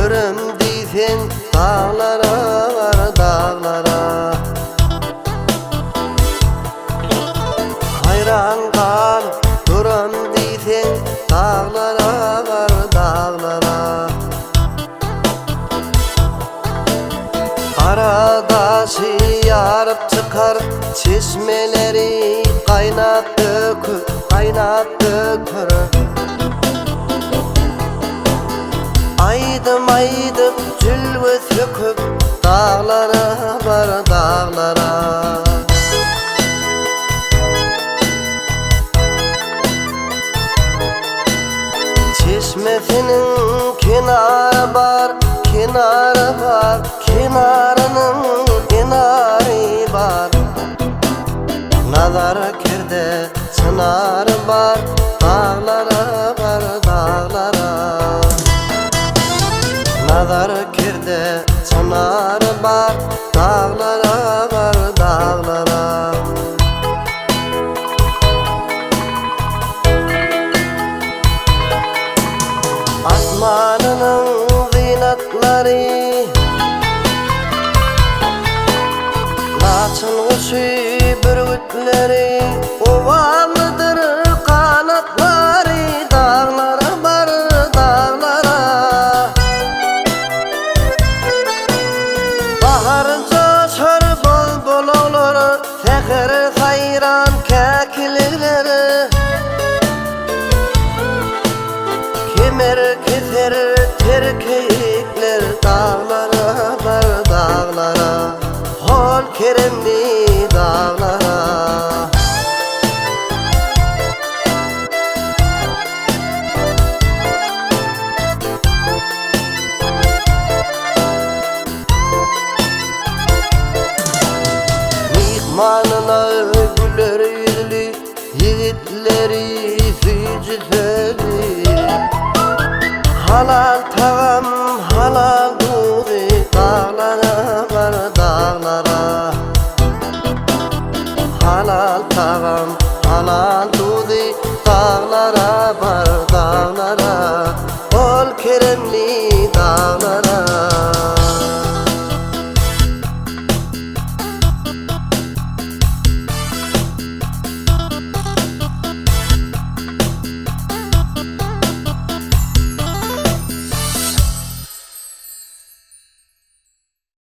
görüm deysen dağlara var dağlara. Hayran kal duram deysen dağlara var dağlara. Karadaşı yarıp çıkar çeşmeleri kaynat dökür, kaynat dökür. Aydım aydım cülve söküp dağlara var dağlara. Çeşmesinin kenarı var, kenarı var, kenarının kenarı var. Nazar kirde çınarı var, dağlara var dağlara. Nazar kirde çınarı var, dağlara var dağlara. Asmanının zinatları laçın kuşu bürgütleri ovalıdır kanatları dağlara var dağlara. Bahar coşar bol bol olur seher hayran kekilleri. Kemer keser terkekler dağlara var dağlara. Hol keremli dağlara. Mihmanına güler yüzlü yiğitleri sücüseli. Halal tağam halal dudi dağlara var dağlara. Halal tağam halal dudi dağlara var dağlara. Ol keremli